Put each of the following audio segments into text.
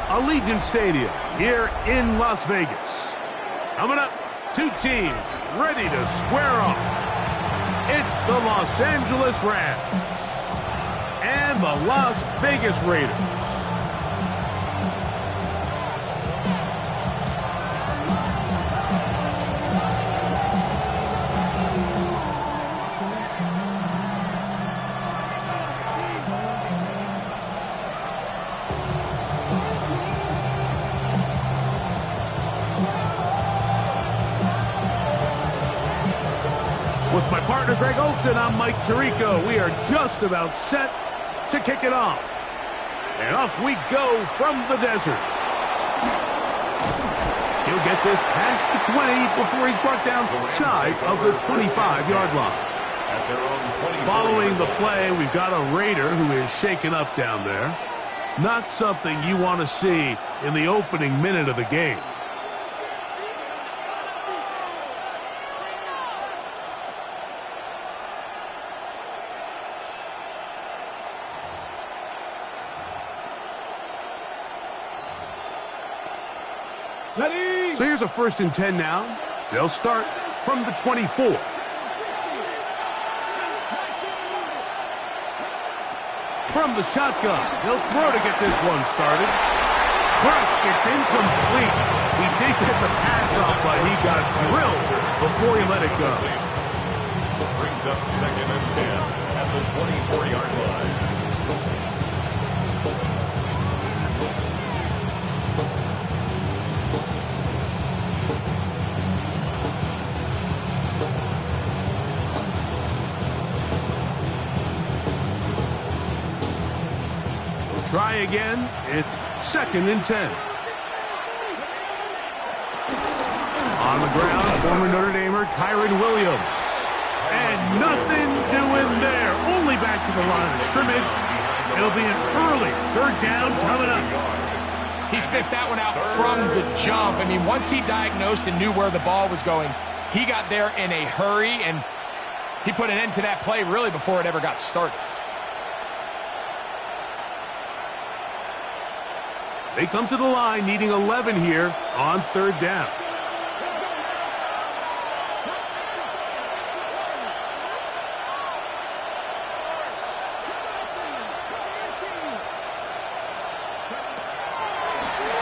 Allegiant Stadium here in Las Vegas. Coming up, two teams ready to square off. It's the Los Angeles Rams and the Las Vegas Raiders. With my partner, Greg Olson, I'm Mike Tirico. We are just about set to kick it off. And off we go from the desert. He'll get this past the 20 before he's brought down shy of the 25-yard line. Following the play, we've got a Raider who is shaken up down there. Not something you want to see in the opening minute of the game. So here's a 1st and 10 now. They'll start from the 24. From the shotgun, he'll throw to get this one started. Crush gets incomplete. He did get the pass off, but he got drilled before he let it go. Brings up 2nd and 10 at the 24-yard line. Try again. It's 2nd and 10. On the ground, former Notre Damer Kyron Williams. And nothing doing there. Only back to the line of scrimmage. It'll be an early 3rd down coming up. He sniffed that one out from the jump. I mean, once he diagnosed and knew where the ball was going, he got there in a hurry, and he put an end to that play really before it ever got started. They come to the line needing 11 here on 3rd down.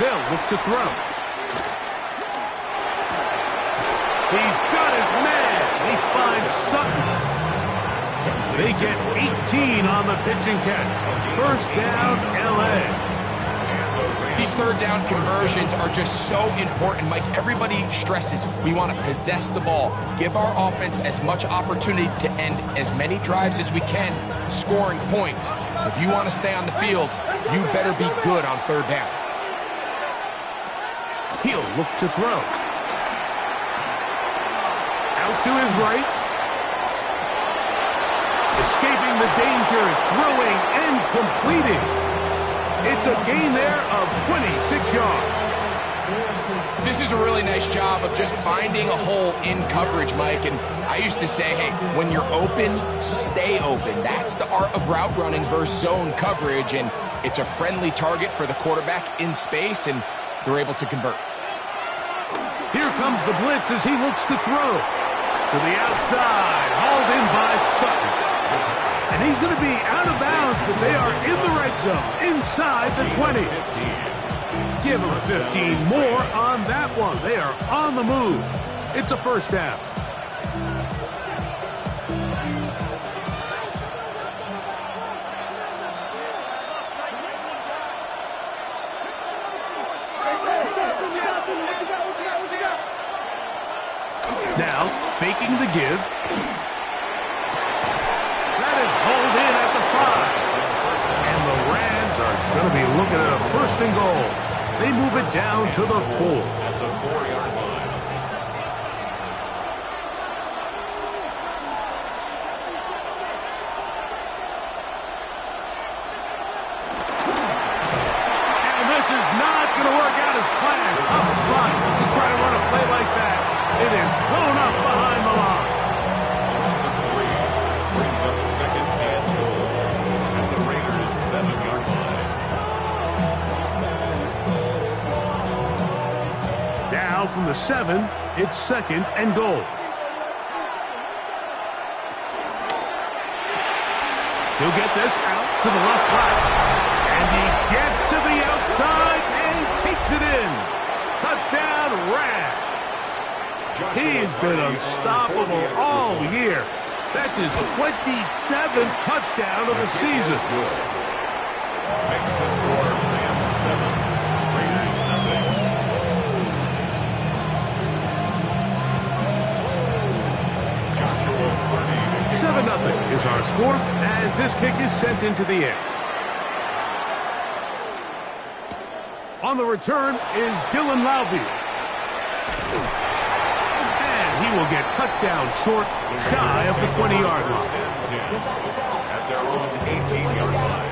They'll look to throw. He's got his man. He finds Sutton. They get 18 on the pitch and catch. 1st down, L.A. These 3rd down conversions are just so important, Mike. Everybody stresses we want to possess the ball, give our offense as much opportunity to end as many drives as we can, scoring points. So if you want to stay on the field, you better be good on 3rd down. He'll look to throw. Out to his right. Escaping the danger, throwing and completing. It's a gain there of 26 yards. This is a really nice job of just finding a hole in coverage, Mike. And I used to say, hey, when you're open, stay open. That's the art of route running versus zone coverage. And it's a friendly target for the quarterback in space, and they're able to convert. Here comes the blitz as he looks to throw. To the outside, hauled in by Sutton. And he's going to be out of bounds, but they are in the red zone, inside the 20. Give them 15 more on that one. They are on the move. It's a 1st down. Now, faking the give. That is hauled in at the 5. And the Rams are going to be looking at a 1st and goal. They move it down to the 4. At the 4-yard line. And this is not going to work out as planned. Tough spot to try to run a play like that. It is blown up behind the line. Brings up 2nd and goal at the Raiders' 7-yard line. Now from the 7, it's 2nd and goal. He'll get this out to the left flat. And he gets to the outside and takes it in. Touchdown, Rams. He's been unstoppable all year. That's his 27th touchdown of the season. Makes the score Rams 7, Raiders nothing. 7-0 is our score as this kick is sent into the air. On the return is Dylan Loudby. And he will get cut down short, shy of the 20-yard line. At their own 18-yard line.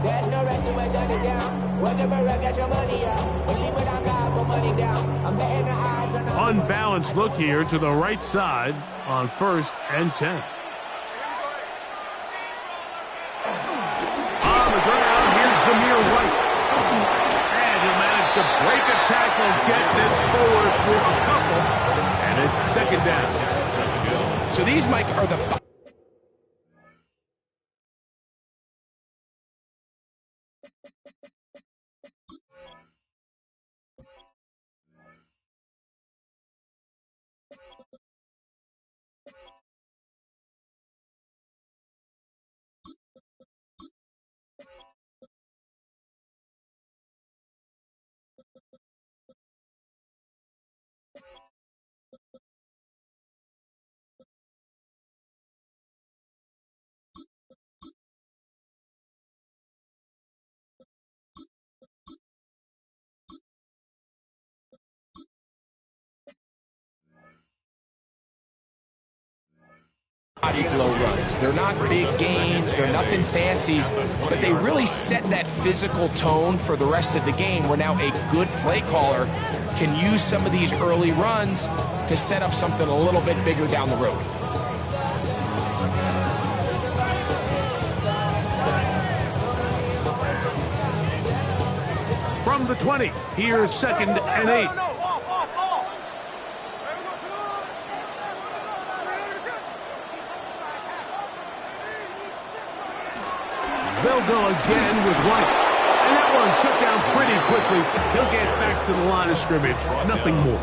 There's no rest to shut it down. Whenever I get your money up, believe what I got, put money down. I'm betting the odds on unbalanced look here to the right side on 1st and 10. On the ground, here's Zamir White. And he'll manage to break a tackle, get this forward for a couple, and it's 2nd down. So these, Mike, are the... body blow runs. They're not big gains, they're nothing fancy, but they really set that physical tone for the rest of the game where now a good play caller can use some of these early runs to set up something a little bit bigger down the road. From the 20, here's 2nd and 8. They'll go again with White. And that one shut down pretty quickly. He'll get back to the line of scrimmage. Nothing more.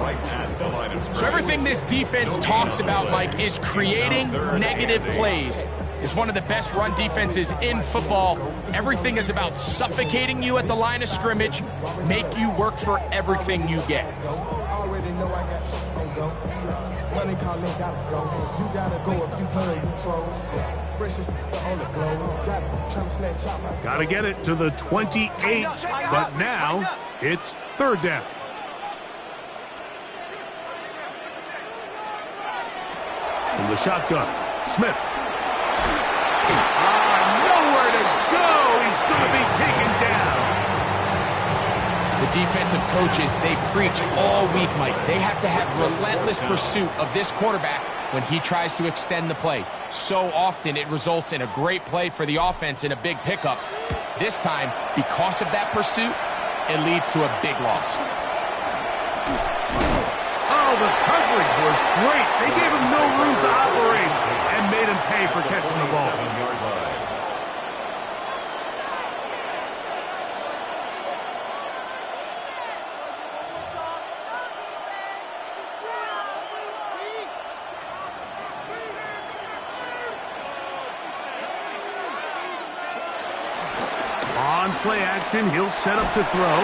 So everything this defense talks about, Mike, is creating negative plays. It's one of the best run defenses in football. Everything is about suffocating you at the line of scrimmage, make you work for everything you get. Gotta get it to the 28, but now it's 3rd down. From the shotgun, Smith. Nowhere to go. He's going to be taken down. The defensive coaches, they preach all week, Mike. They have to have relentless pursuit of this quarterback when he tries to extend the play. So often it results in a great play for the offense and a big pickup. This time, because of that pursuit, it leads to a big loss. Oh, the coverage was great. They gave him no room to operate and made him pay for catching the ball. On play action, he'll set up to throw.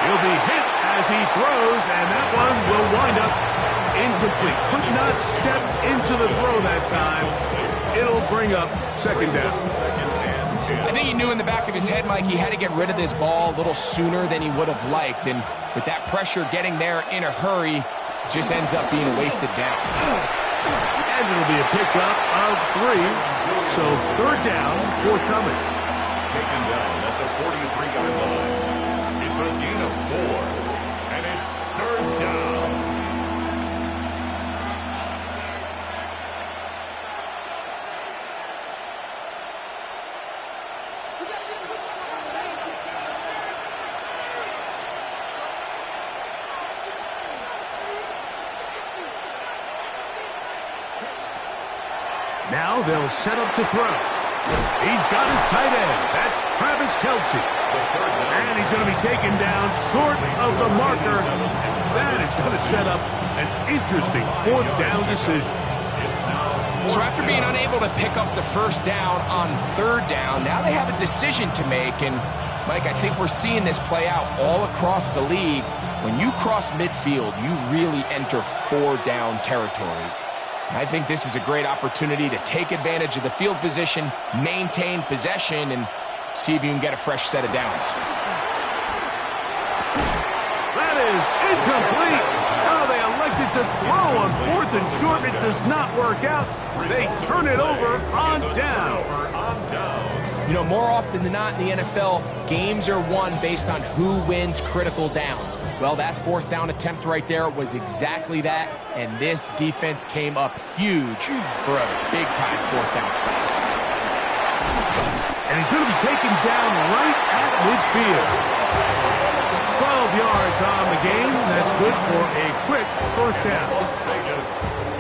He'll be hit as he throws, and that one will wind up incomplete. Could not step into the throw that time. It'll bring up 2nd down. I think he knew in the back of his head, Mike, he had to get rid of this ball a little sooner than he would have liked. And with that pressure getting there in a hurry, just ends up being a wasted down. And it'll be a pickup of 3. So 3rd down, forthcoming. Taken down at the 43-yard line. It's a gain of 4, and it's 3rd down. Now they'll set up to throw. He's got his tight end. That's Travis Kelce. And he's going to be taken down short of the marker. And that is going to set up an interesting fourth down decision. So after being unable to pick up the first down on third down, now they have a decision to make. And, Mike, I think we're seeing this play out all across the league. When you cross midfield, you really enter four-down territory. And I think this is a great opportunity to take advantage of the field position, maintain possession, and see if you can get a fresh set of downs. That is incomplete. Now they elected to throw on fourth and short. It does not work out. They turn it over on down. You know, more often than not in the NFL, games are won based on who wins critical downs. Well, that fourth down attempt right there was exactly that, and this defense came up huge for a big-time fourth down stop. And he's going to be taken down right at midfield. 12 yards on the game. That's good for a quick first down.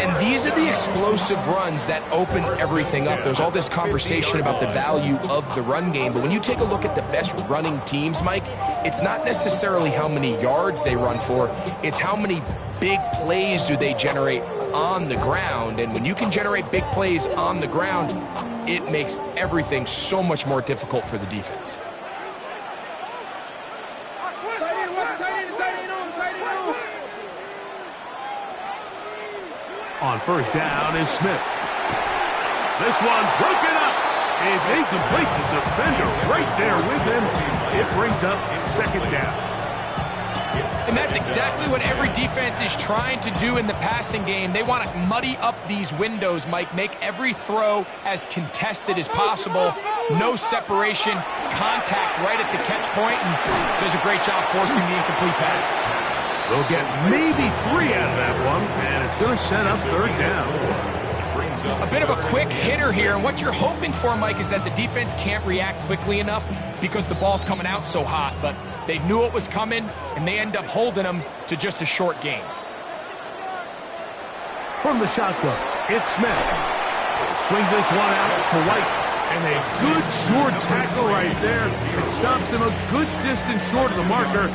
And these are the explosive runs that open everything up. There's all this conversation about the value of the run game, but when you take a look at the best running teams, Mike, it's not necessarily how many yards they run for, it's how many big plays do they generate on the ground. And when you can generate big plays on the ground, it makes everything so much more difficult for the defense. On first down is Smith. This one broken up. It's incomplete. The defender right there with him. It brings up second down. And that's exactly what every defense is trying to do in the passing game. They want to muddy up these windows, Mike, make every throw as contested as possible. No separation, contact right at the catch point, and does a great job forcing the incomplete pass. They'll get maybe 3 out of that one, and it's going to set up third down. A bit of a quick hitter here, and what you're hoping for, Mike, is that the defense can't react quickly enough because the ball's coming out so hot, but they knew it was coming, and they end up holding them to just a short gain. From the shotgun, it's Smith. They'll swing this one out to White. And a good short tackle right there. It stops him a good distance short of the marker.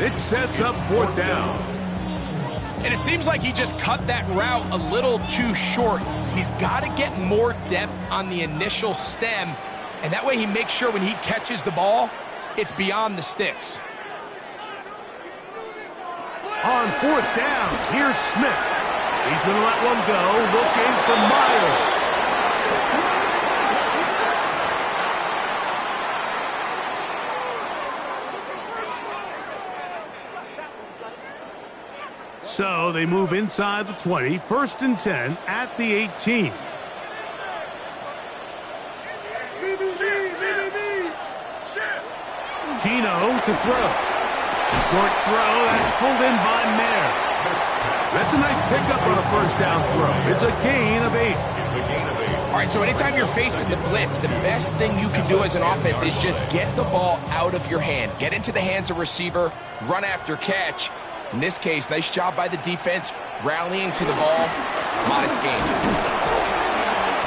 It sets up fourth down. And it seems like he just cut that route a little too short. He's got to get more depth on the initial stem, and that way he makes sure when he catches the ball, it's beyond the sticks. On fourth down, here's Smith. He's going to let one go, looking for Miles. So they move inside the 20, first and 10 at the 18. Gino to throw. Short throw, that's pulled in by Mayer. That's a nice pickup on a first down throw. It's a gain of 8. All right, so anytime you're facing the blitz, the best thing you can do as an offense is just get the ball out of your hand. Get into the hands of receiver, run after catch. In this case, nice job by the defense, rallying to the ball. Modest gain.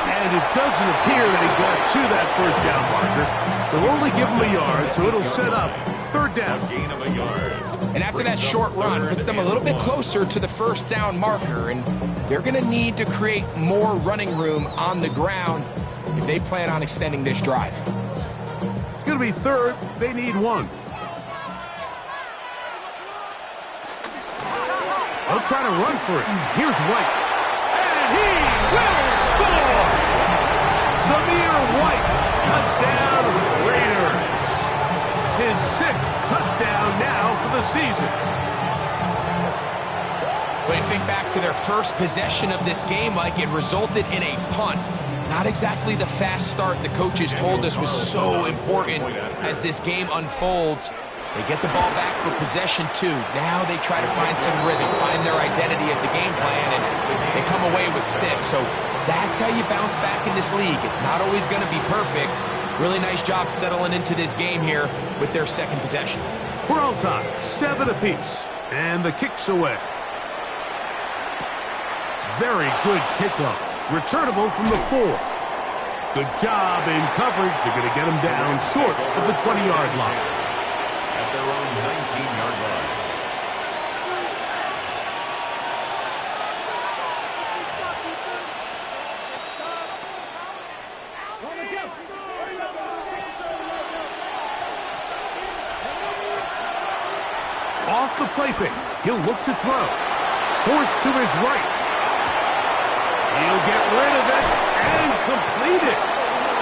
And it doesn't appear that he got to that first down marker. They'll only give him a yard, so it'll set up third down. Gain of a yard. And after that short run, puts them a little bit closer to the first down marker, and they're going to need to create more running room on the ground if they plan on extending this drive. It's going to be third. They need 1. They'll try to run for it. Here's White. And he will score! Zamir White, touchdown Raiders. His 6th touchdown now for the season. When you think back to their first possession of this game, Mike, it resulted in a punt. Not exactly the fast start the coaches told us was so important as this game unfolds. They get the ball back for possession 2. Now they try to find some rhythm, find their identity as the game plan, and they come away with 6. So that's how you bounce back in this league. It's not always going to be perfect. Really nice job settling into this game here with their second possession. We're all time, 7 apiece, and the kick's away. Very good kickoff. Returnable from the 4. Good job in coverage. They're going to get him down short of the 20-yard line. At their own 19-yard line. Off the play fake. He'll look to throw. Forced to his right. He'll get rid of it and complete it.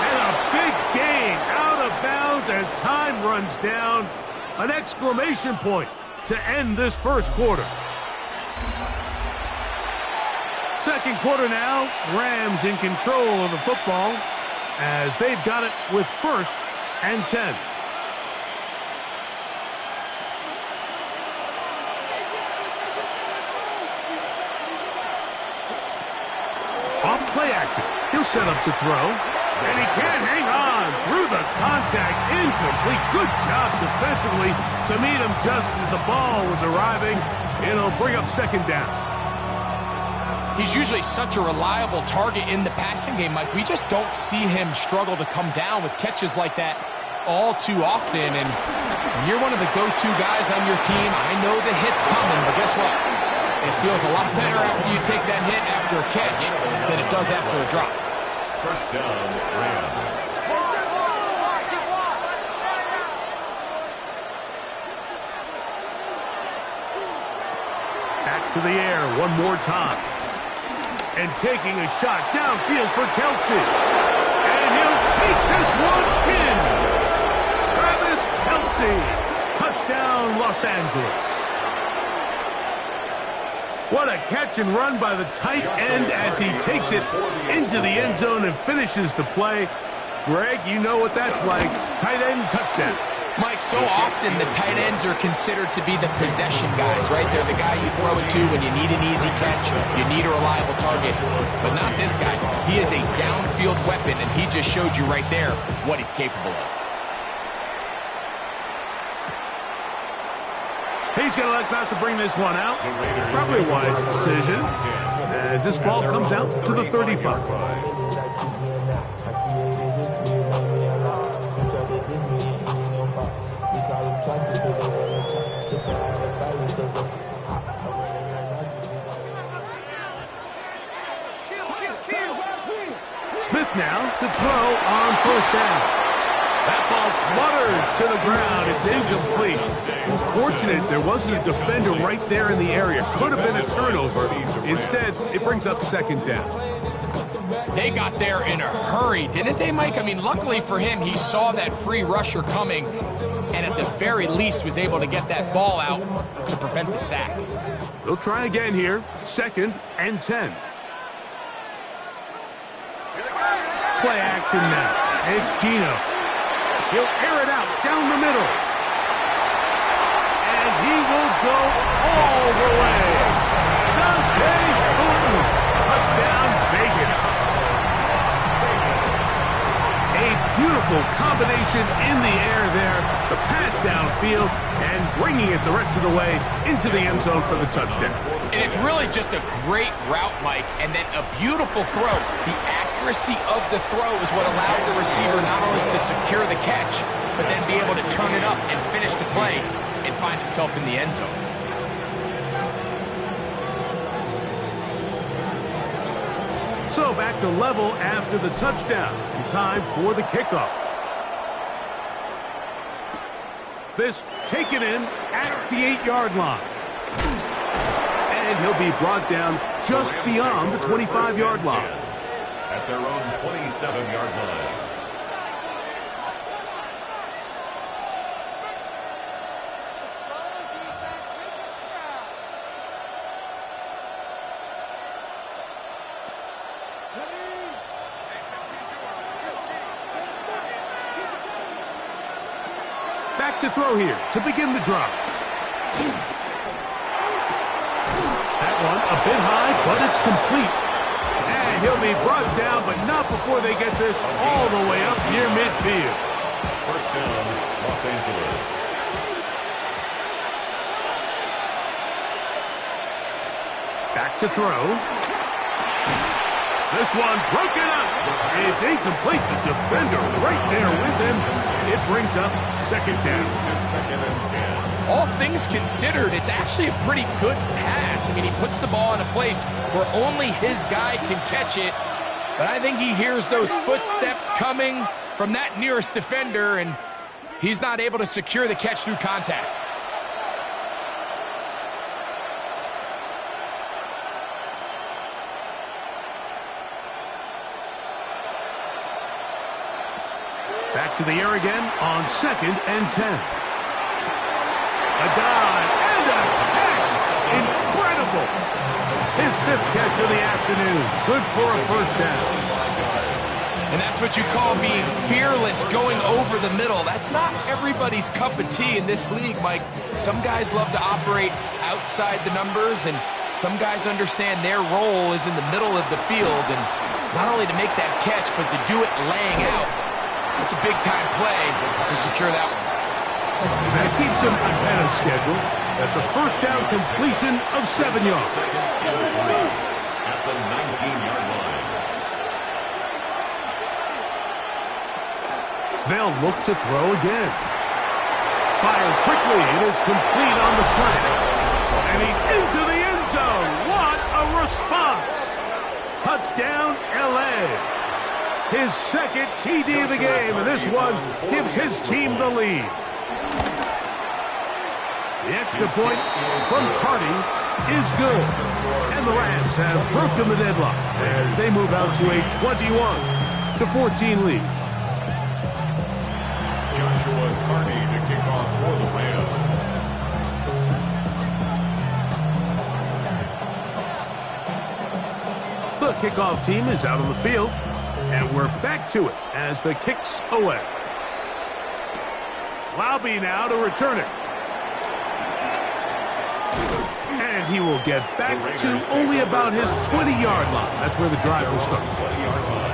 And a big gain out of bounds as time runs down. An exclamation point to end this first quarter. Second quarter now. Rams in control of the football as they've got it with 1st and 10. Off play action. He'll set up to throw. And he can't hang on through the contact. Incomplete. Good job defensively to meet him just as the ball was arriving. It'll bring up 2nd down. He's usually such a reliable target in the passing game, Mike. We just don't see him struggle to come down with catches like that all too often. And when you're one of the go-to guys on your team, I know the hit's coming, but guess what? It feels a lot better after you take that hit after a catch than it does after a drop. 1st down, Rams. Back to the air one more time. And taking a shot downfield for Kelce. And he'll take this one in. Travis Kelce. Touchdown, Los Angeles. What a catch and run by the tight end as he takes it into the end zone and finishes the play. Greg, you know what that's like. Tight end touchdown. Mike, so often the tight ends are considered to be the possession guys, right? They're the guy you throw it to when you need an easy catch, you need a reliable target. But not this guy. He is a downfield weapon, and he just showed you right there what he's capable of. He's going to elect not to bring this one out. Probably a wise decision as this ball comes out to the 35. Smith now to throw on 1st down. That ball flutters to the ground. It's incomplete. Unfortunate there wasn't a defender right there in the area. Could have been a turnover. Instead, it brings up 2nd down. They got there in a hurry, didn't they, Mike? I mean, luckily for him, he saw that free rusher coming and at the very least was able to get that ball out to prevent the sack. They'll try again here. 2nd and 10. Play action now. It's Geno. He'll air it out down the middle. And he will go all the way. Dante Thornton. Touchdown, Vegas. A beautiful combination in the air there. The pass downfield and bringing it the rest of the way into the end zone for the touchdown. And it's really just a great route, Mike, and then a beautiful throw. The accuracy of the throw is what allowed the receiver not only to secure the catch, but then be able to turn it up and finish the play and find himself in the end zone. So back to level after the touchdown. And time for the kickoff. This taken in at the 8-yard line. And he'll be brought down just beyond the 25-yard line. At their own 27-yard line. Back to throw here to begin the drive. That one a bit high, but it's complete. And he'll be brought down, but not before they get this all the way up near midfield. 1st down, Los Angeles. Back to throw. This one broken up. It's incomplete. The defender right there with him. It brings up second down. To second and 10. All things considered, it's actually a pretty good pass. I mean, he puts the ball in a place where only his guy can catch it. But I think he hears those footsteps coming from that nearest defender, and he's not able to secure the catch through contact. Back to the air again on second and 10. A dive and a catch. Incredible. His fifth catch of the afternoon. Good for a first down. And that's what you call being fearless, going over the middle. That's not everybody's cup of tea in this league, Mike. Some guys love to operate outside the numbers, and some guys understand their role is in the middle of the field, and not only to make that catch, but to do it laying out. It's a big-time play to secure that one. That keeps him ahead of schedule. That's a first down completion of 7 yards. At the 19-yard line. They'll look to throw again. Fires quickly. It is complete on the slant. And he's into the end zone. What a response. Touchdown, L.A. His second TD of the game, and this one gives his team the lead. The extra point from Carty is good. And the Rams have broken the deadlock as they move out to a 21-14 lead. Joshua Carty to kick off for the Rams. The kickoff team is out on the field. And we're back to it as the kick's away. Laube now to return it. And he will get back to only about his 20-yard line. That's where the drive will start. 20-yard line.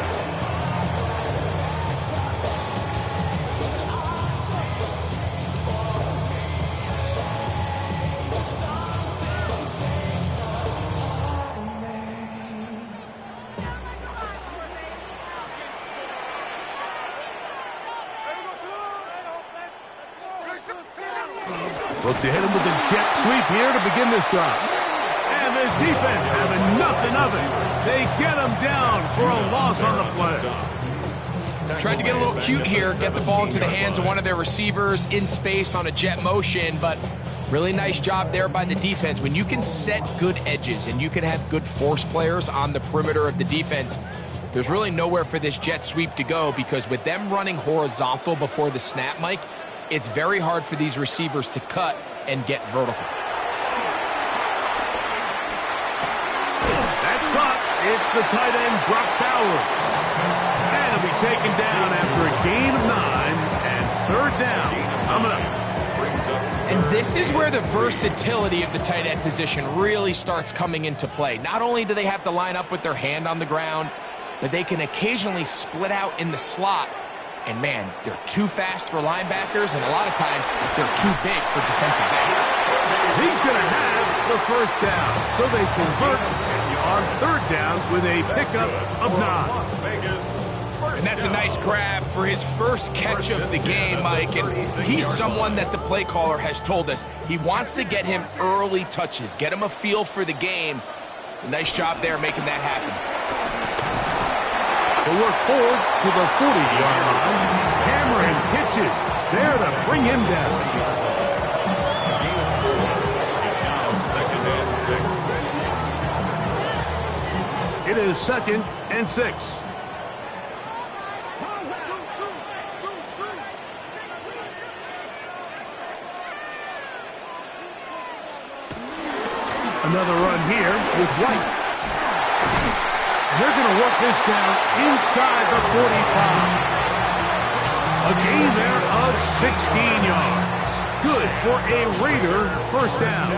Look to hit him with a jet sweep here to begin this drive. And this defense having nothing of it. They get him down for a loss on the play. Tried to get a little cute here, get the ball into the hands of one of their receivers in space on a jet motion, but really nice job there by the defense. When you can set good edges and you can have good force players on the perimeter of the defense, there's really nowhere for this jet sweep to go, because with them running horizontal before the snap, Mike, it's very hard for these receivers to cut and get vertical. That's caught. It's the tight end, Brock Bowers. And he'll be taken down after a gain of 9 and third down coming up. And this is where the versatility of the tight end position really starts coming into play. Not only do they have to line up with their hand on the ground, but they can occasionally split out in the slot. And, man, they're too fast for linebackers, and a lot of times they're too big for defensive backs. He's going to have the first down, so they convert on third down with a pickup of 9. And that's a nice grab for his first catch of the game, Mike. And he's someone that the play caller has told us he wants to get him early touches, get him a feel for the game. A nice job there making that happen. They work forward to the 40-yard line. Cameron pitches there to bring him down. It's now second and 6. It is second and 6. Another run here with White. They're going to work this down inside the 45. A gain there of 16 yards. Good for a Raider first down.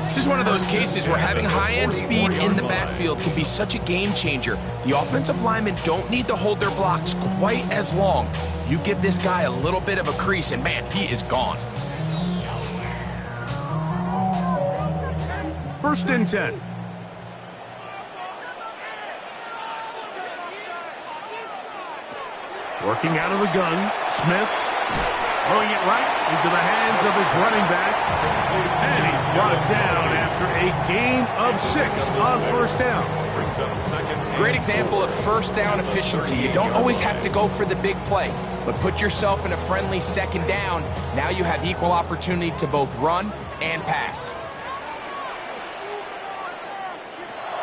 This is one of those cases where having high-end speed in the backfield can be such a game changer. The offensive linemen don't need to hold their blocks quite as long. You give this guy a little bit of a crease, and man, he is gone. First and 10. Working out of the gun, Smith throwing it right into the hands of his running back. And he's brought down after a gain of 6 on first down. Brings up second. Great example of first down efficiency. You don't always have to go for the big play, but put yourself in a friendly second down. Now you have equal opportunity to both run and pass.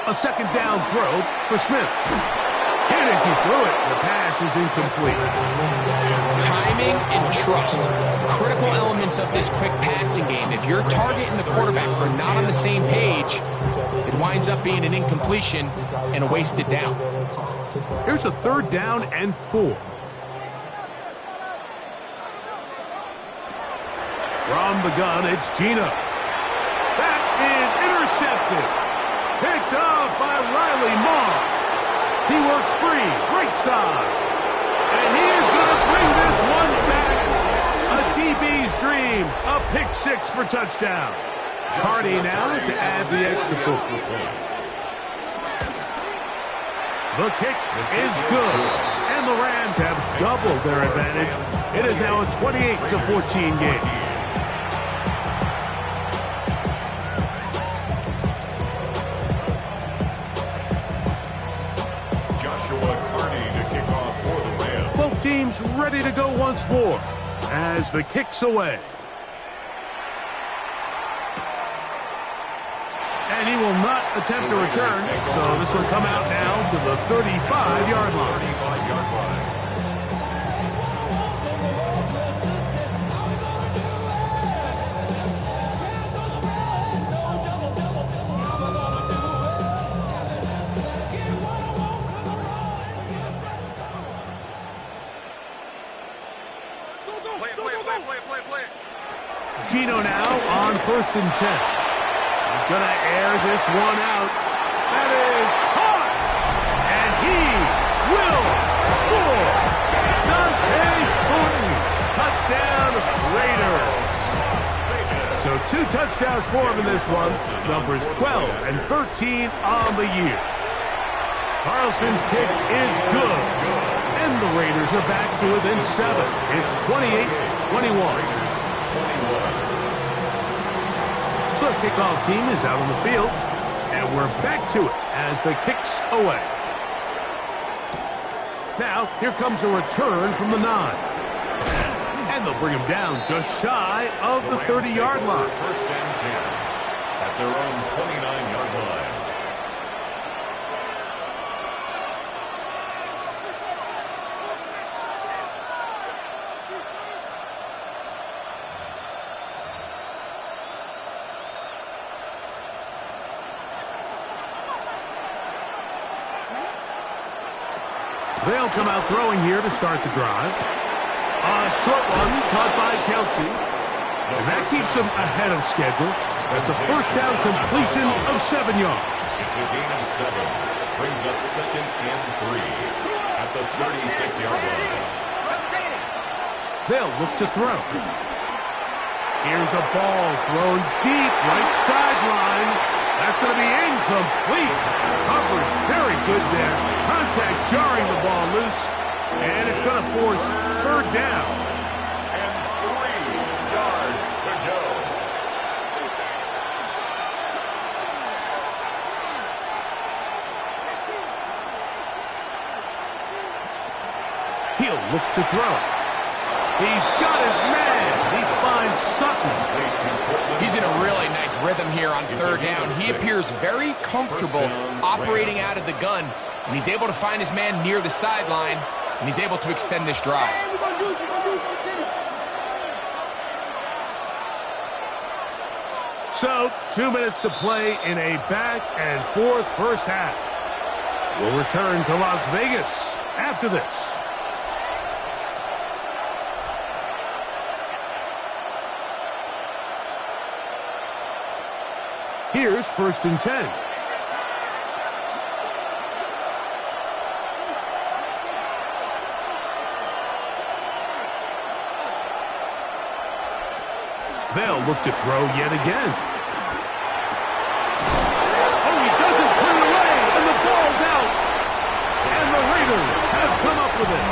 A second down throw for Smith. And as he threw it, the pass is incomplete. Timing and trust, critical elements of this quick passing game. If your target and the quarterback are not on the same page, it winds up being an incompletion and a wasted down. Here's a third down and 4. From the gun, it's Gino. That is intercepted. Picked off by Riley Moss. He works free, right side. And he is going to bring this one back. A DB's dream. A pick 6 for touchdown. Hardy now to add the extra point. The kick is good. And the Rams have doubled their advantage. It is now a 28-14 game. Both teams ready to go once more as the kick's away. And he will not attempt a return, so this will come out now to the 35-yard line. Gino now on 1st and 10. He's going to air this one out. That is caught. And he will score. Dante Thornton. Touchdown Raiders. So 2 touchdowns for him in this one. Numbers 12 and 13 on the year. Carlson's kick is good. And the Raiders are back to within 7. It's 28-21. The kickoff team is out on the field, and we're back to it as the kick's away. Now, here comes a return from the 9. And they'll bring him down just shy of the 30-yard line. First and 10 at their own 29-yard line. They'll come out throwing here to start the drive. A short one caught by Kelsey. And that keeps them ahead of schedule. That's a first down completion of 7 yards. It's a gain of 7. Brings up second and 3 at the 36-yard line. They'll look to throw. Here's a ball thrown deep right sideline. That's going to be incomplete. Coverage very good there. Contact jarring the ball loose. And it's going to force 3rd down. And 3 yards to go. He'll look to throw. He's got his man. He finds Sutton. He's in a really nice rhythm here on 3rd down. He appears very comfortable operating out of the gun, and he's able to find his man near the sideline, and he's able to extend this drive. So, 2 minutes to play in a back-and-forth first half. We'll return to Las Vegas after this. Here's 1st and 10. They'll look to throw yet again. Oh, he doesn't put it away, and the ball's out. And the Raiders have come up with it.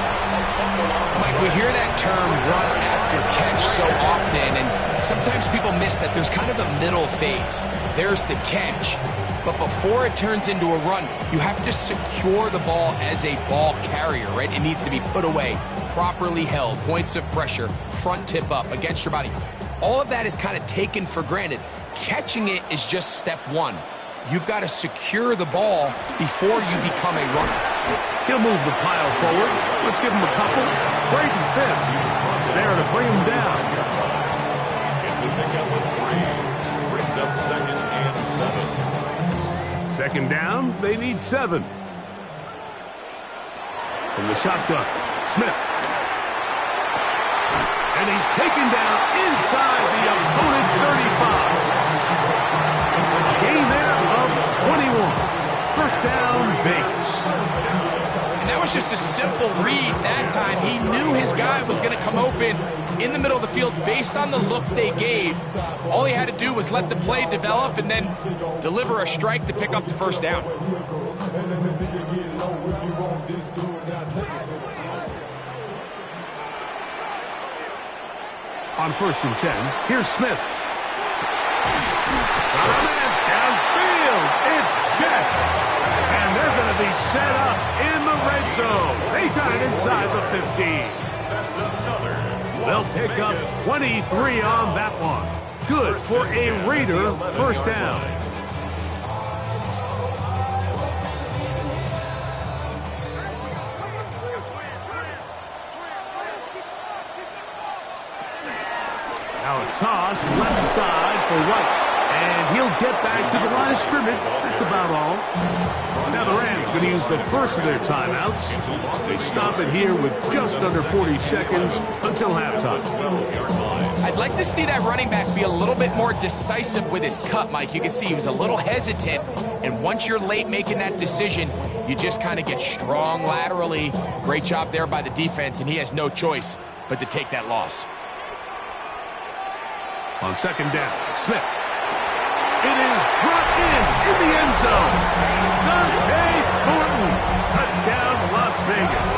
Mike, we hear that term run after catch so often, and sometimes people miss that there's kind of a middle phase. There's the catch, but before it turns into a run, you have to secure the ball as a ball carrier, right? It needs to be put away, properly held, points of pressure, front tip up against your body. All of that is kind of taken for granted. Catching it is just step one. You've got to secure the ball before you become a runner. He'll move the pile forward. Let's give him a couple. Braden Fisk is there to bring him down. It's a pickup of 3. Brings up 2nd and 7. Second down, they need 7. From the shotgun, Smith. And he's taken down inside the opponent's 35. A gain there of 21. First down, Vegas. And that was just a simple read that time. He knew his guy was going to come open in the middle of the field based on the look they gave. All he had to do was let the play develop and then deliver a strike to pick up the first down. On 1st and 10, here's Smith. Got a man downfield. It's Jess. And they're going to be set up in the red zone. They got it inside the 15. That's another. They'll pick up 23 on that one. Good for a Raider first down. Now a toss left side for White. And he'll get back to the line of scrimmage. That's about all. Now the Rams going to use the first of their timeouts. They stop it here with just under 40 seconds until halftime. I'd like to see that running back be a little bit more decisive with his cut, Mike. You can see he was a little hesitant, and once you're late making that decision, you just kind of get strong laterally. Great job there by the defense, and he has no choice but to take that loss. On second down, Smith. It is brought in the end zone. Dante Thornton. Touchdown, Las Vegas.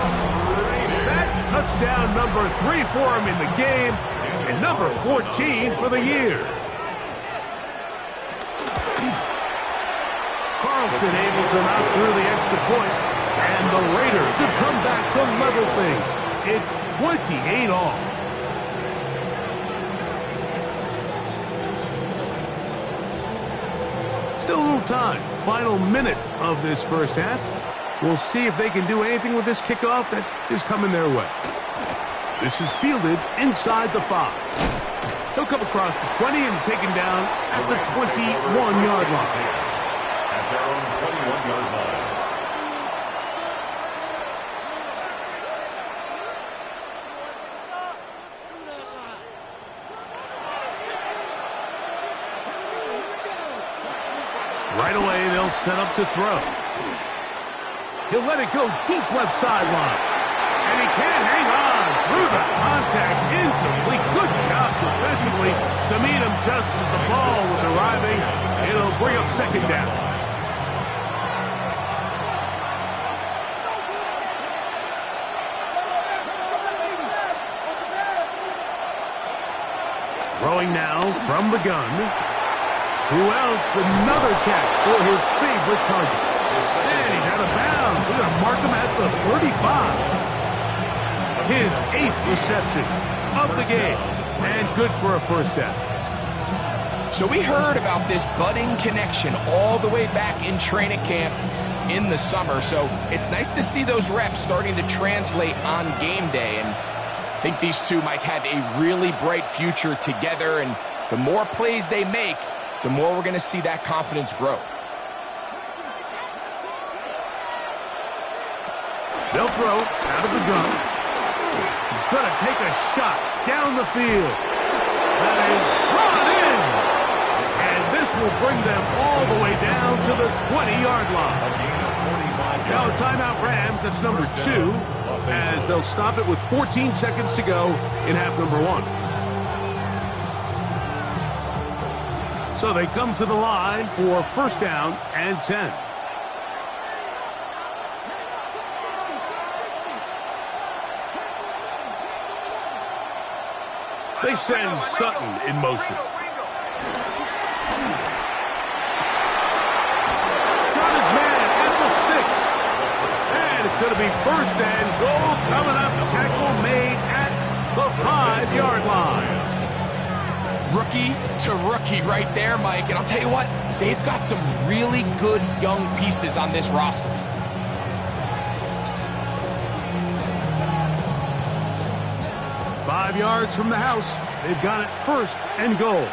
That touchdown number 3 for him in the game, and number 14 for the year. Carlson able to knock through the extra point, and the Raiders have come back to level things. It's 28 all. Still a little time. Final minute of this first half. We'll see if they can do anything with this kickoff that is coming their way. This is fielded inside the 5. He'll come across the 20 and taken down at the 21-yard line. At their own 21-yard line. Right away, they'll set up to throw. He'll let it go deep left sideline. And he can't hang on through the contact. Incomplete. Good job defensively to meet him just as the ball was arriving. It'll bring up second down. Throwing now from the gun. Who else? Another catch for his favorite target. And he's out of bounds. We're going to mark him at the 35. His 8th reception of the game. And good for a first down. So we heard about this budding connection all the way back in training camp in the summer. So it's nice to see those reps starting to translate on game day. And I think these two might have a really bright future together. And the more plays they make, the more we're going to see that confidence grow. They'll throw out of the gun. He's going to take a shot down the field. That is brought in. And this will bring them all the way down to the 20-yard line. Now a timeout Rams, that's number 2, as they'll stop it with 14 seconds to go in half number 1. So they come to the line for first down and 10. They send Sutton in motion. Got his man at the 6. And it's going to be first and goal coming up. Tackle made at the 5-yard line. Rookie to rookie right there, Mike. And I'll tell you what, they've got some really good young pieces on this roster. Five yards from the house. They've got it first and goal.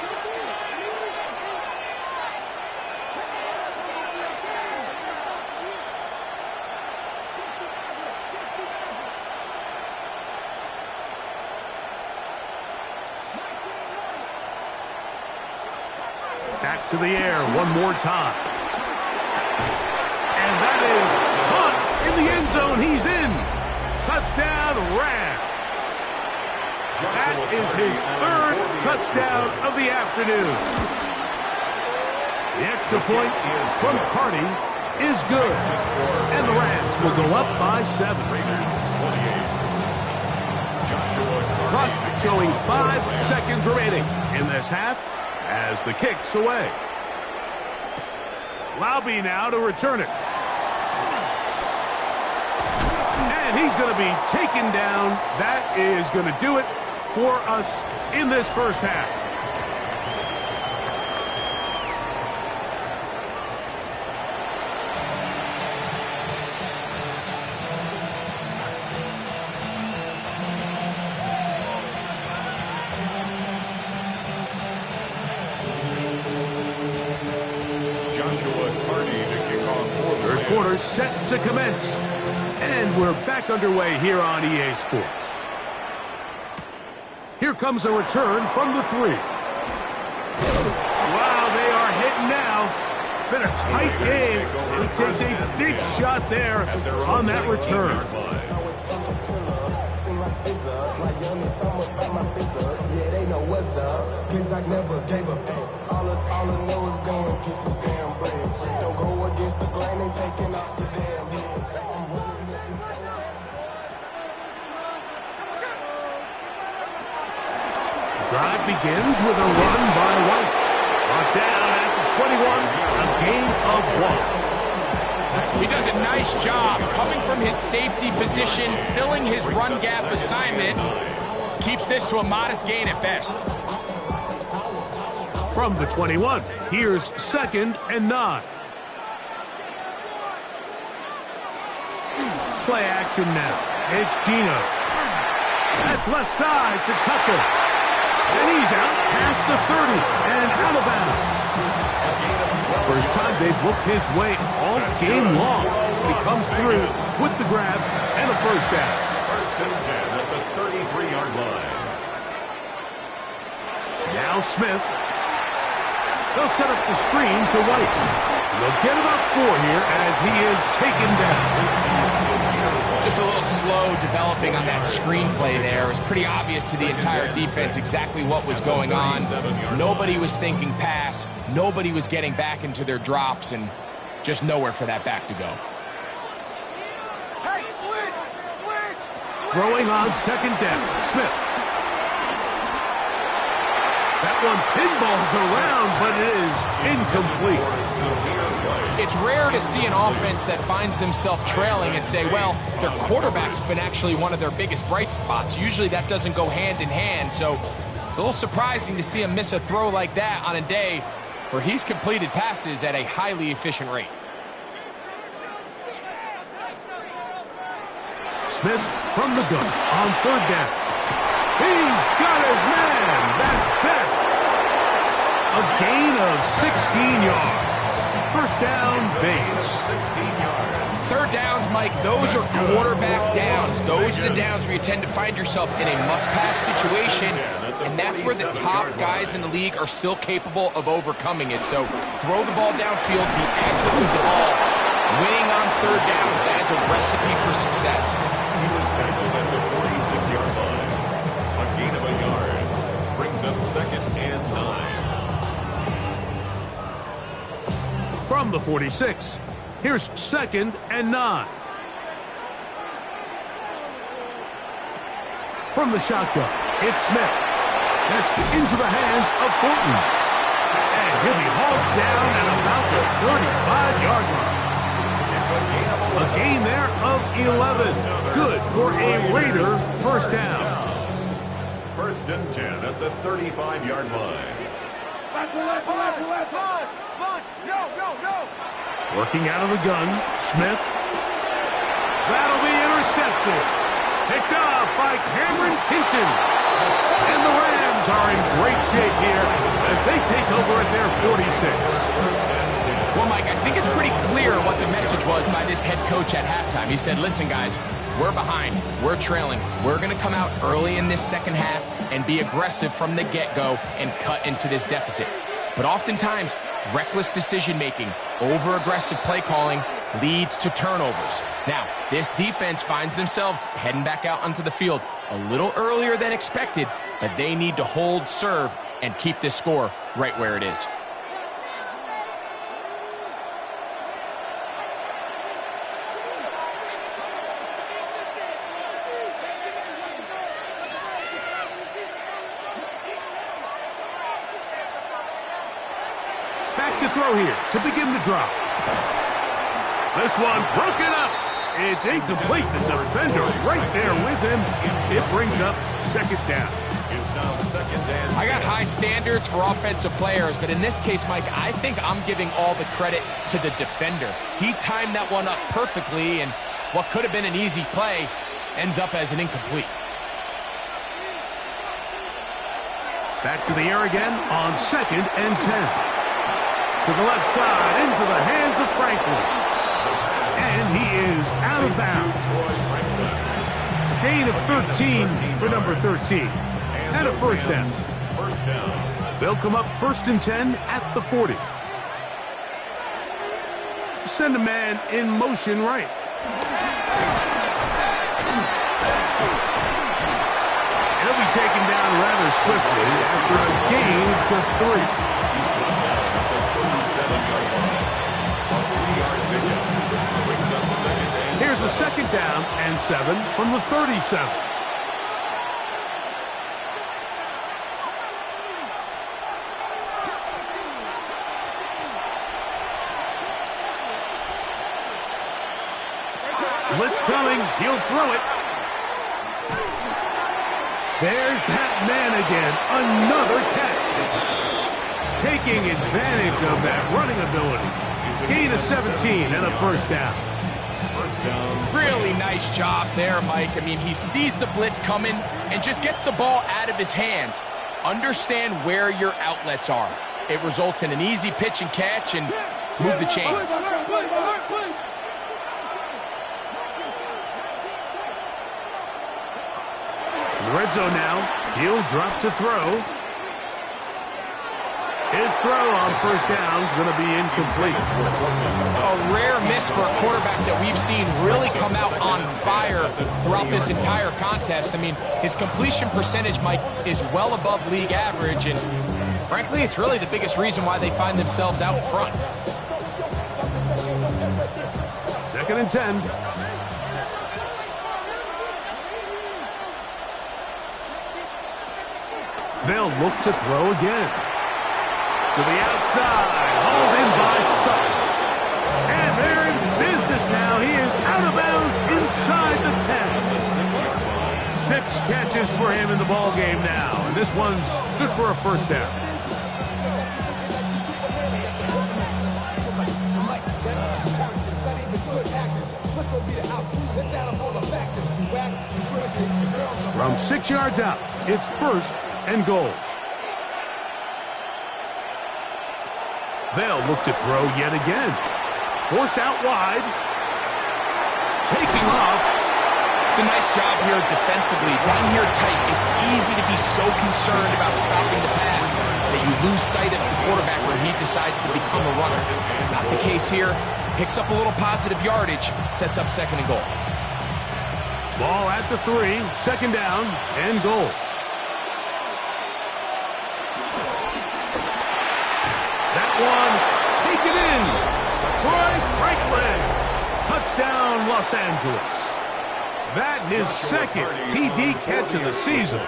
Back to the air one more time. And that is caught in the end zone. He's in. Touchdown, Rams. That is his third touchdown of the afternoon. The extra point from Carty is good. And the Rams will go up by 7. Clock showing 5 seconds remaining in this half as the kick's away. Laube now to return it. And he's going to be taken down. That is going to do it for us in this first half. Third quarter set to commence. And we're back underway here on EA Sports. Here comes a return from the 3. Wow, they are hitting now. Been a tight game, and he takes a big shot there on that return. Drive begins with a run by White. Brought down at the 21, a gain of 1. He does a nice job coming from his safety position, filling his run gap assignment. Keeps this to a modest gain at best. From the 21, here's 2nd and 9. Play action now. It's Gino. That's left side to Tucker. And he's out past the 30 and out of bounds. First time they've looked his way all game long. He comes through with the grab and a first down. First and 10 at the 33-yard line. Now Smith. They'll set up the screen to White. They'll get about 4 here as he is taken down. Just a little slow developing on that screenplay there. It was pretty obvious to the entire defense exactly what was going on. Nobody was thinking pass. Nobody was getting back into their drops, and just nowhere for that back to go. Hey, switch! Throwing on 2nd down. Smith. That one pinballs around, but it is incomplete. It's rare to see an offense that finds themselves trailing and say, well, their quarterback's been actually one of their biggest bright spots. Usually that doesn't go hand in hand, so it's a little surprising to see him miss a throw like that on a day where he's completed passes at a highly efficient rate. Smith from the gun on 3rd down. He's got his man. That's Best. A gain of 16 yards. First down, base. 16 yards. 3rd downs, Mike, those are quarterback downs. Those are the downs where you tend to find yourself in a must-pass situation, and that's where the top guys in the league are still capable of overcoming it. So throw the ball downfield, be accurate with the ball. Winning on 3rd downs, that is a recipe for success. He was tackled at the 46-yard line. A gain of a yard brings up 2nd and 9. From the 46, here's 2nd and 9. From the shotgun, it's Smith. That's into the hands of Thornton. And he'll be hauled down at about the 35-yard line. A gain there of 11. Good for a Raider first down. First and 10 at the 35-yard line. Working out of the gun, Smith. That'll be intercepted. Picked off by Cameron Kinchen. And the Rams are in great shape here as they take over at their 46. Well, Mike, I think it's pretty clear what the message was by this head coach at halftime. He said, listen, guys, we're behind. We're trailing. We're going to come out early in this second half and be aggressive from the get-go and cut into this deficit. But oftentimes, reckless decision-making, over-aggressive play calling leads to turnovers. Now, this defense finds themselves heading back out onto the field a little earlier than expected, but they need to hold serve and keep this score right where it is. Back to throw here to begin the drop. This one broken up. It's incomplete. The defender right there with him. It brings up second down. It's now second and 10. I got high standards for offensive players, but in this case, Mike, I think I'm giving all the credit to the defender. He timed that one up perfectly, and what could have been an easy play ends up as an incomplete. Back to the air again on second and 10. To the left side, into the hands of Franklin. And he is out of bounds. Gain of 13 for number 13. And a first down. First down. They'll come up first and 10 at the 40. Send a man in motion right. He'll be taken down rather swiftly after a gain of just 3. Here's a second down and 7 from the 37. Blitz coming. He'll throw it. There's that man again. Another catch. Taking advantage of that running ability. Gain of 17 and a first down. Really nice job there, Mike. I mean, he sees the blitz coming and just gets the ball out of his hands. Understand where your outlets are. It results in an easy pitch and catch and move the chains. In the red zone now. He'll drop to throw. His throw on first down is going to be incomplete. A rare miss for a quarterback that we've seen really come out on fire throughout this entire contest. I mean, his completion percentage, Mike, is well above league average, and frankly, it's really the biggest reason why they find themselves out front. Second and 10. They'll look to throw again. To the outside, hauled in by Sutton. And they're in business now. He is out of bounds inside the 10. 6 catches for him in the ball game now. And this one's good for a first down. From 6 yards out, it's first and goal. They'll look to throw yet again. Forced out wide. Taking off. It's a nice job here defensively. Down here tight, it's easy to be so concerned about stopping the pass that you lose sight of the quarterback when he decides to become a runner. Not the case here. Picks up a little positive yardage, sets up second and goal. Ball at the 3, second down and goal. That one taken in. Troy Franklin. Touchdown, Los Angeles. That his second TD catch of the season.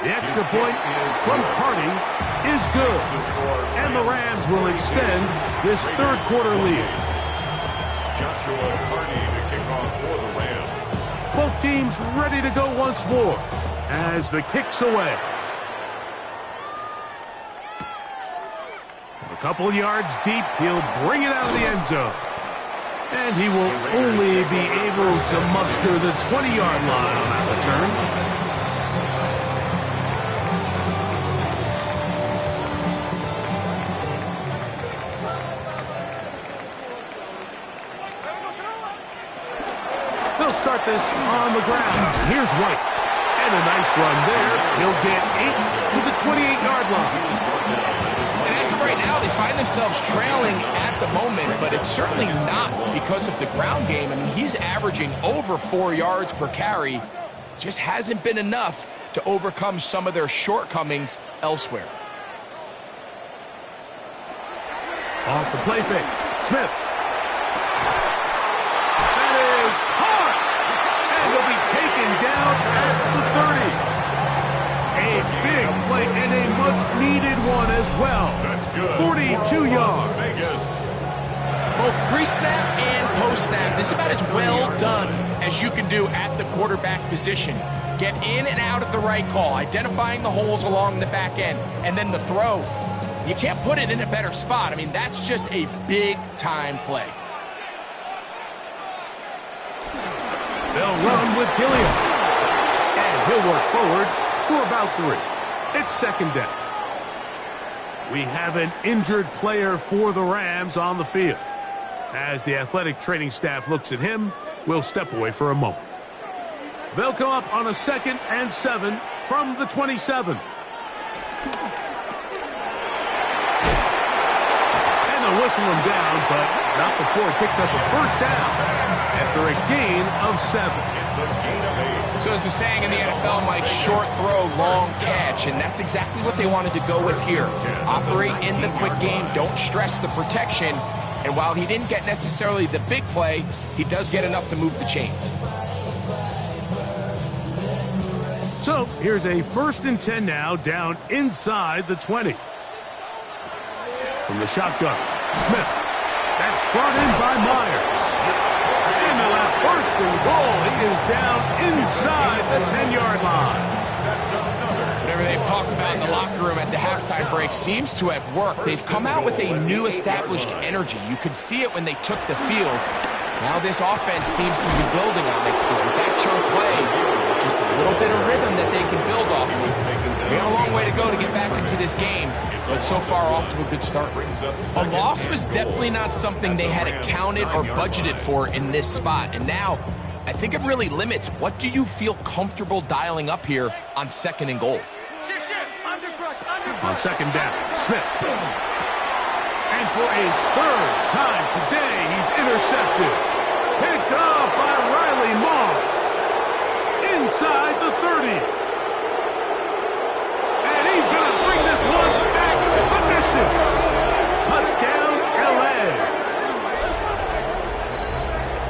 The extra point from Harding is good. And the Rams will extend this third quarter lead. Joshua Harding to kick off for the Rams. Both teams ready to go once more as the kick's away. A couple yards deep, he'll bring it out of the end zone. And he will only be able to muster the 20-yard line on that return. They'll start this on the ground. Here's White. And a nice run there. He'll get 8 to the 28-yard line. And as of right now, they find themselves trailing at the moment, but it's certainly not because of the ground game. I mean, he's averaging over 4 yards per carry. Just hasn't been enough to overcome some of their shortcomings elsewhere. Off the play fake. Smith. Down at the 30. A big play and a much-needed one as well. That's good. 42 yards. Vegas. Both pre-snap and post-snap, this is about as well done as you can do at the quarterback position. Get in and out of the right call, identifying the holes along the back end, and then the throw. You can't put it in a better spot. I mean, that's just a big-time play. They'll run with Gilliam. And he'll work forward for about 3. It's second down. We have an injured player for the Rams on the field. As the athletic training staff looks at him, we'll step away for a moment. They'll come up on a 2nd and 7 from the 27. And they'll whistle him down, but not before it picks up a first down. After a gain of 7. It's a gain of 8. So as the saying in the NFL, Mike, short throw, long catch, and that's exactly what they wanted to go with here. Operate in the quick game, don't stress the protection, and while he didn't get necessarily the big play, he does get enough to move the chains. So here's a 1st and 10 now, down inside the 20. From the shotgun, Smith. That's brought in by Myers. And they'll have 1st and goal. He is down inside the 10-yard line. Whatever they've talked about in the locker room at the halftime break seems to have worked. They've come out with a new established energy. You could see it when they took the field. Now this offense seems to be building on it because with that chunk play, just a little bit of rhythm that they can build off of. We have a long way to go to get back into this game, but so far off to a good start. A loss was definitely not something they had accounted or budgeted for in this spot, and now I think it really limits what do you feel comfortable dialing up here on 2nd and goal. On 2nd down, Smith. And for a 3rd time today, he's intercepted. Picked off by Riley Moss. Inside the 30. And he's going to bring this one back the distance. Touchdown, LA.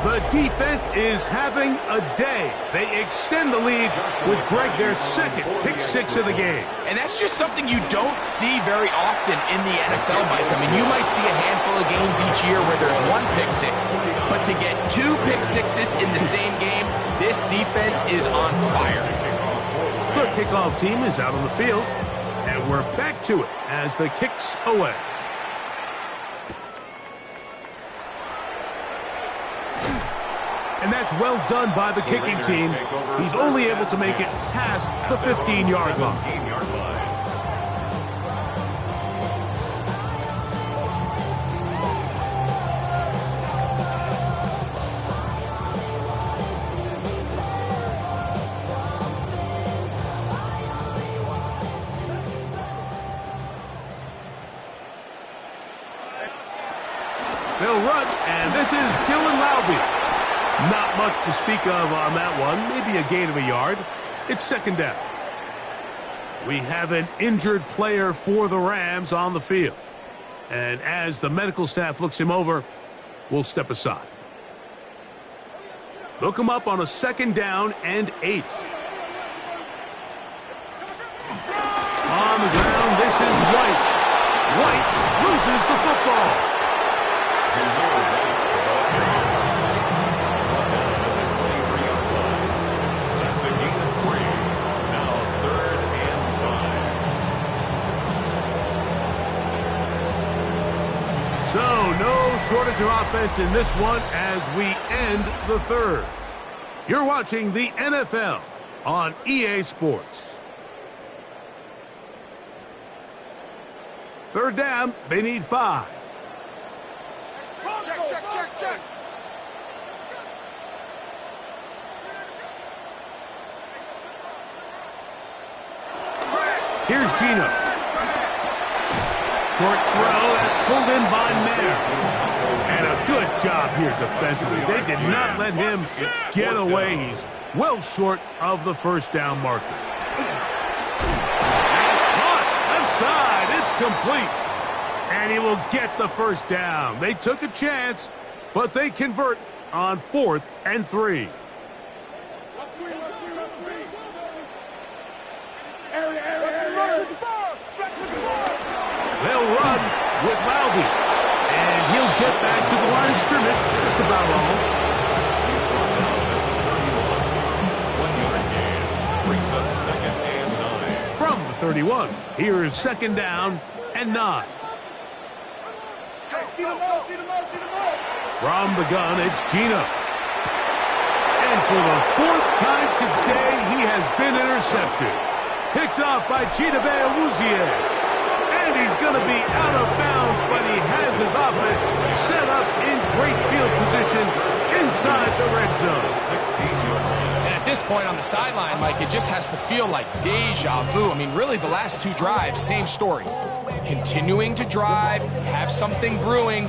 The defense is having a day. They extend the lead with Greg, their 2nd pick-6 of the game. And that's just something you don't see very often in the NFL, Mike. I mean, you might see a handful of games each year where there's 1 pick-6. But to get 2 pick-6s in the same game, this defense is on fire. The kickoff team is out on the field, and we're back to it as the kick's away. And that's well done by the kicking team. He's only able to make it past the 15-yard line. They'll run, and this is Dylan Laube. Not much to speak of on that one. Maybe a gain of a yard. It's 2nd down. We have an injured player for the Rams on the field. And as the medical staff looks him over, we'll step aside. They'll come up on a 2nd down and 8. is White. White loses the football. That's a gain of 3. Now 3rd and 5. So no shortage of offense in this one as we end the third. You're watching the NFL on EA Sports. Third down, they need 5. Check, check, check, check. Here's Gino. Short throw and pulled in by Mayer. And a good job here defensively. They did not let him get away. He's well short of the first down marker. That's caught. Left side. It's complete. And he will get the first down. They took a chance, but they convert on 4th and 3. They'll run with Laube. And he'll get back to the line of scrimmage. That's about all. He's brought down at the 31. 1-yard gain. Brings up 2nd and 9. From the 31, here is 2nd down and 9. From the gun, it's Gino. And for the 4th time today, he has been intercepted. Picked off by Chidobe Awuzie. And he's going to be out of bounds, but he has his offense set up in great field position inside the red zone. 16-yard line. And at this point on the sideline, Mike, it just has to feel like deja vu. I mean, really, the last 2 drives, same story. Continuing to drive, have something brewing,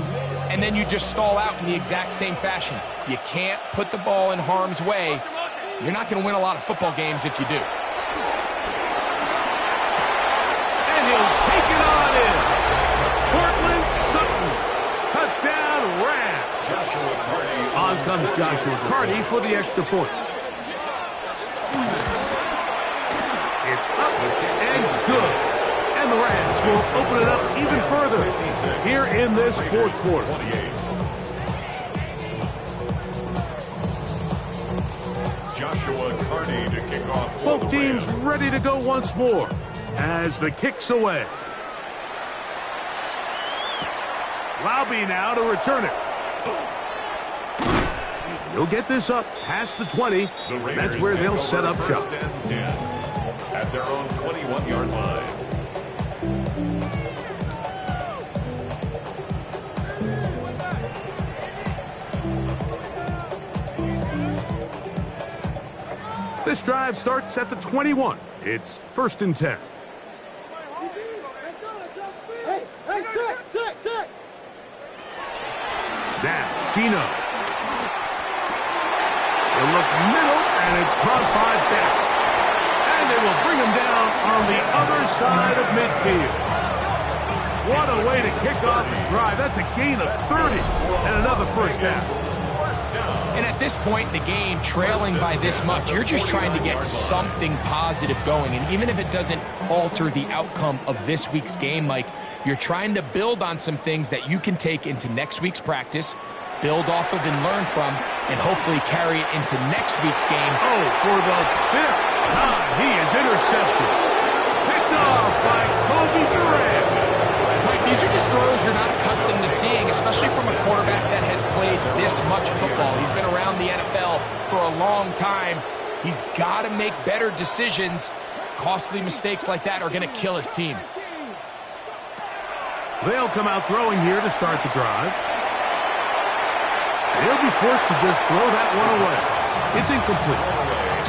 and then you just stall out in the exact same fashion. You can't put the ball in harm's way. You're not going to win a lot of football games if you do. And he'll take it on in. Portland Sutton. Touchdown, Rams. Joshua Carty. On comes Joshua Carty for the extra point. It's up and good. And the Rams will open it up even further here in this 4th quarter. 28. Joshua Carty to kick off. for Both the teams win. ready to go once more as the kick's away. Laube now to return it. And he'll get this up past the 20. The And Raiders that's where take they'll over set up shop. 1st and 10 at their own 21-yard line. This drive starts at the 21. It's 1st and 10. Hey, check. Now, Gino. They'll look middle, and it's caught by Beck. And they will bring him down on the other side of midfield. What a way to kick off the drive. That's a gain of 30 and another first down. And at this point, the game trailing by this much, you're just trying to get something positive going. And even if it doesn't alter the outcome of this week's game, Mike, you're trying to build on some things that you can take into next week's practice, build off of and learn from, and hopefully carry it into next week's game. Oh, for the 5th time, he is intercepted. Picked off by Kobe Durant. Mike, these are just throws you're not accustomed to seeing, especially from a quarterback that has played this much football. He's been around the NFL for a long time. He's got to make better decisions. Costly mistakes like that are going to kill his team. They'll come out throwing here to start the drive. They'll be forced to just throw that one away. It's incomplete.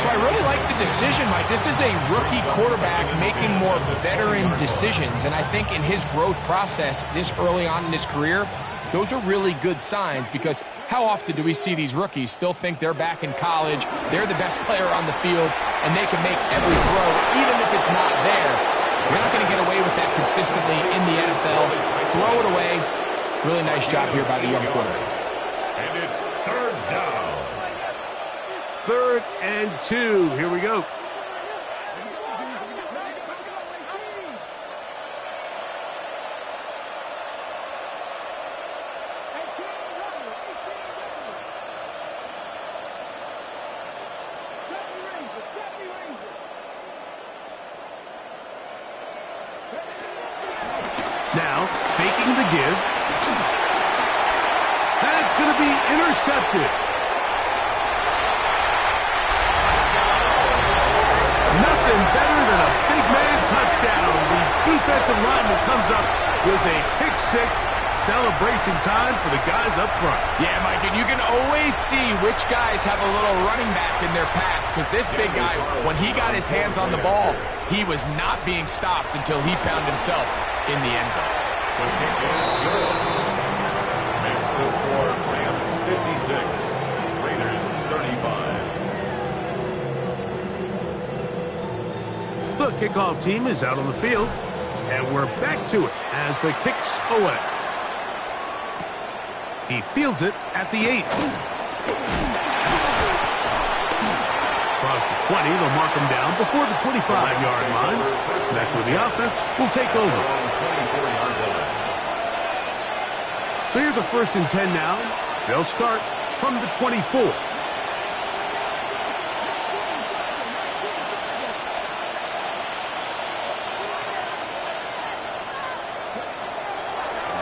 So I really like the decision, Mike. This is a rookie quarterback making more veteran decisions, and I think in his growth process this early on in his career, those are really good signs, because how often do we see these rookies still think they're back in college, they're the best player on the field, and they can make every throw, even if it's not there. You're not going to get away with that consistently in the NFL. Throw it away. Really nice job here by the young quarterback. And it's 3rd down. 3rd and 2. Here we go. intercepted. Nothing better than a big man touchdown. The defensive lineman comes up with a pick six. Celebration time for the guys up front. Yeah, Mike, and you can always see which guys have a little running back in their pass, because this big guy, when he got his hands on the ball, he was not being stopped until he found himself in the end zone. The kick is good. Makes the score Rams 56, Raiders 35. The kickoff team is out on the field, and we're back to it as the kick's away. He fields it at the 8. Across the 20, they'll mark him down before the 25-yard line. That's where the offense will take over. So here's a 1st and 10 now. They'll start from the 24.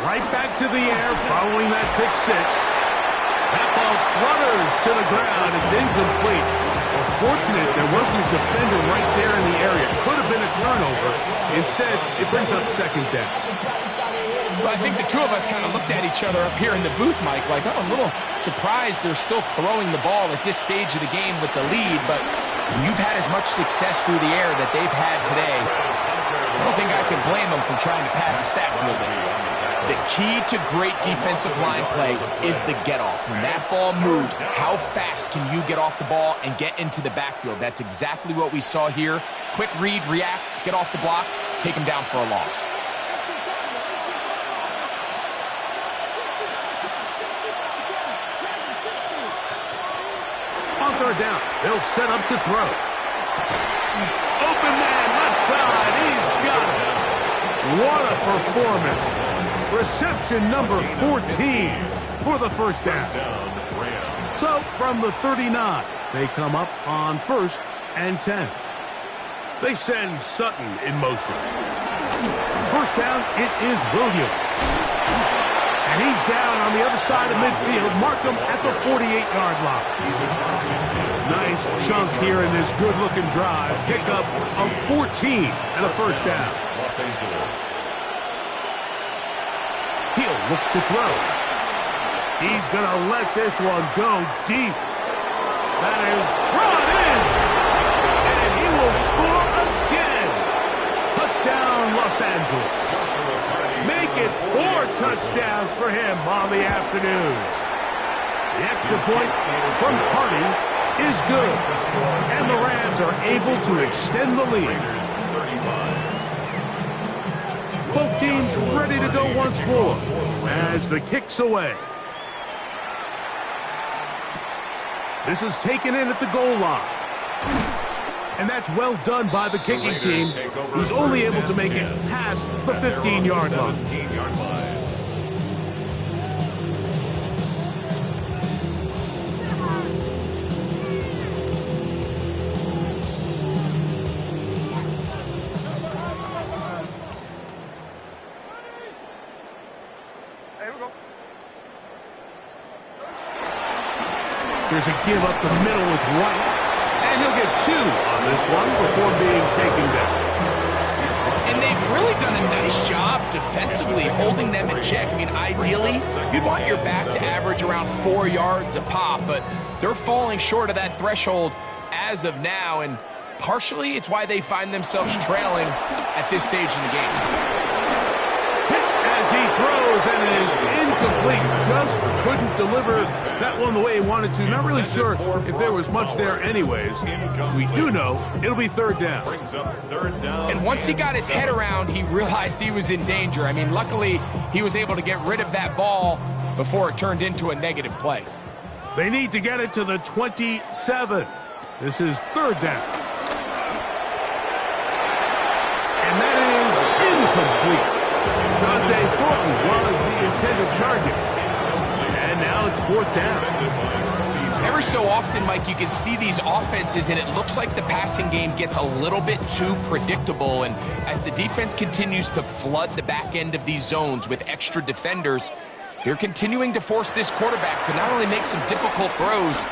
Right back to the air following that pick six. That ball flutters to the ground. It's incomplete. Well, fortunate there wasn't a defender right there in the area. Could have been a turnover. Instead, it brings up 2nd down. Well, I think the two of us kind of looked at each other up here in the booth, Mike, like, oh, I'm a little surprised they're still throwing the ball at this stage of the game with the lead, but when you've had as much success through the air that they've had today, I don't think I can blame them for trying to pad the stats a little bit. The key to great defensive line play is the get-off. When that ball moves, how fast can you get off the ball and get into the backfield? That's exactly what we saw here. Quick read, react, get off the block, take him down for a loss. On 3rd down, they'll set up to throw. Open man, left side, he's got it. What a performance. Reception number 14 for the 1st down. So from the 39, they come up on 1st and 10. They send Sutton in motion. 1st down, it is Williams. And he's down on the other side of midfield. Mark him at the 48-yard line. Nice chunk here in this good-looking drive. Pick up of 14 and a 1st down. Los Angeles. He'll look to throw. He's going to let this one go deep. That is brought in. And he will score again. Touchdown, Los Angeles. Make it 4 touchdowns for him on the afternoon. The extra point from Hardy is good. And the Rams are able to extend the lead. Both teams ready to go once more as the kick's away. This is taken in at the goal line. And that's well done by the kicking team, who's only able to make it past the 15-yard line. There's a give up the middle with White. And he'll get 2 on this one before being taken down. And they've really done a nice job defensively holding them in check. I mean, ideally, you'd want your back to average around 4 yards a pop, but they're falling short of that threshold as of now, and partially it's why they find themselves trailing at this stage in the game. As he throws, and it is incomplete. Just couldn't deliver that one the way he wanted to. Not really sure if there was much there anyways. We do know it'll be 3rd down. And once he got his head around, he realized he was in danger. I mean, luckily, he was able to get rid of that ball before it turned into a negative play. They need to get it to the 27. This is 3rd down. And that is incomplete. Dante Thornton was the intended target. And now it's 4th down. Every so often, Mike, you can see these offenses, and it looks like the passing game gets a little bit too predictable. And as the defense continues to flood the back end of these zones with extra defenders, They're continuing to force this quarterback to not only make some difficult throws,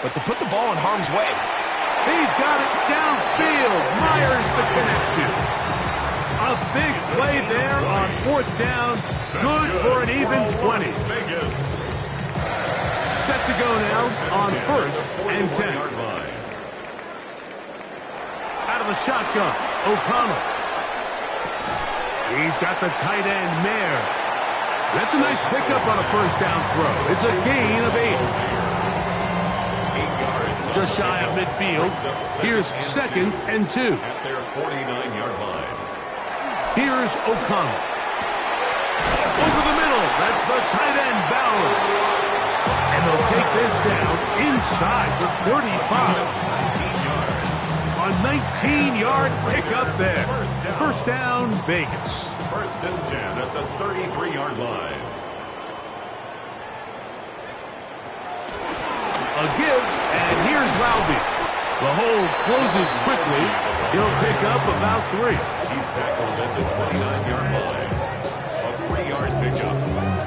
but to put the ball in harm's way. He's got it downfield. Myers the connection. A big play there on 4th down. Good for an even 20. Set to go now on 1st and 10. Out of the shotgun, O'Connell. He's got the tight end, Mayer. That's a nice pickup on a 1st down throw. It's a gain of 8. Just shy of midfield. Here's 2nd and 2. At their 49-yard line. Here's O'Connell. Over the middle. That's the tight end, Bowers. And they'll take this down inside the 35. 19 yards. A 19-yard pickup there. 1st down, Vegas. 1st and 10 at the 33-yard line. A give, and here's Laube. The hole closes quickly. He'll pick up about 3. He's tackled at the 29-yard line. A 3-yard pickup.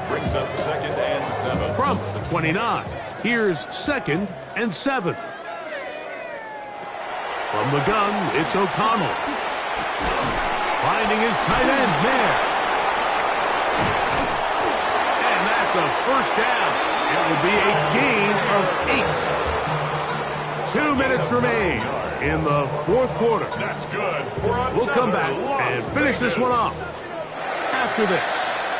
Brings up 2nd and 7. From the 29, here's 2nd and 7. From the gun, it's O'Connell. Finding his tight end, Mayer. And that's a 1st down. It will be a gain of 8. 2 minutes remain in the 4th quarter. That's good. We'll come back and finish this one off after this.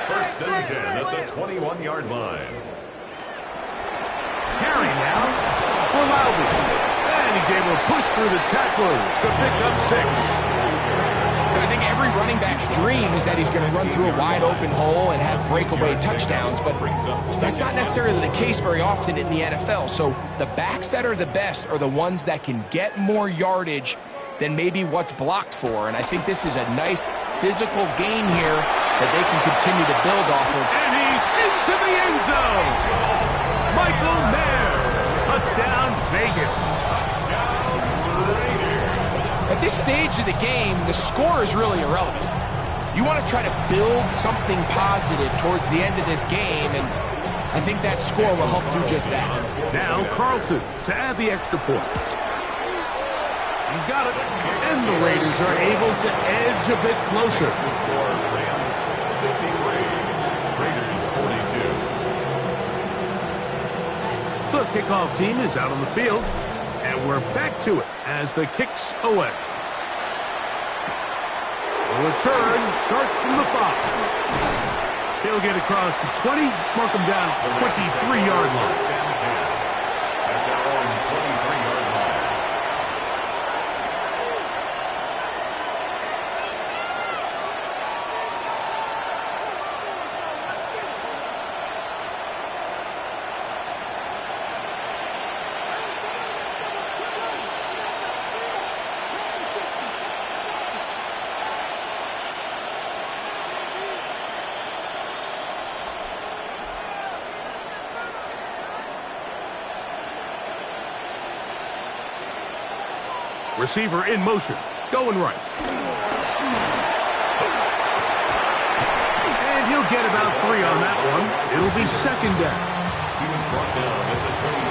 1st and 10 at the 21-yard line. Carry now for Laube. And he's able to push through the tacklers to pick up 6. I think every running back's dream is that he's going to run through a wide open hole and have breakaway touchdowns, but that's not necessarily the case very often in the NFL. So the backs that are the best are the ones that can get more yardage than maybe what's blocked for. And I think this is a nice physical gain here that they can continue to build off of. And he's into the end zone. Michael Mayer. Touchdown, Vegas. At this stage of the game, the score is really irrelevant. You want to try to build something positive towards the end of this game, and I think that score will help do just that. Now Carlson to add the extra point. He's got it. And the Raiders are able to edge a bit closer. The score, Rams 63, Raiders 42. The kickoff team is out on the field, and we're back to it as the kick's away. The return starts from the 5. He'll get across the 20, mark him down at the 23-yard line. That's our own 23-yard line. Receiver in motion, going right. And he'll get about 3 on that one. It'll be 2nd down. He was brought down at the 26.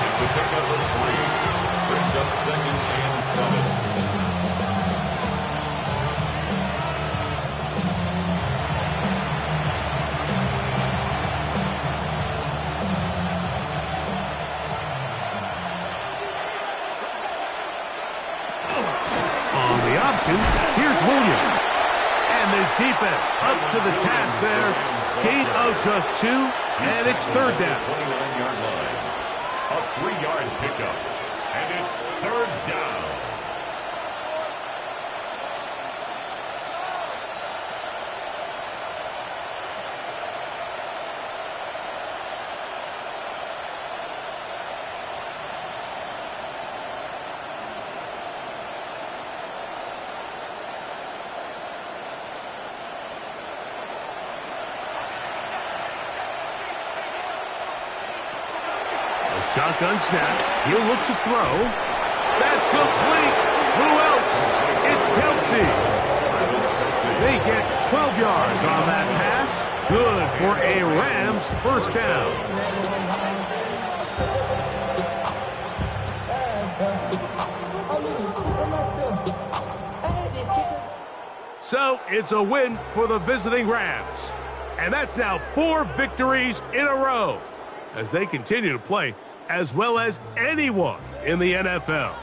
It's a pickup of 3. Brings up 2nd and 7. Here's Williams. And this defense up to the task there. Gain of just 2, and it's 3rd down. 29-yard line. A 3-yard pickup. And it's 3rd down. Shotgun snap. He'll look to throw. That's complete. Who else? It's Kelsey. They get 12 yards on that pass. good for a Rams first down. So it's a win for the visiting Rams. And that's now 4 victories in a row as they continue to play as well as anyone in the NFL.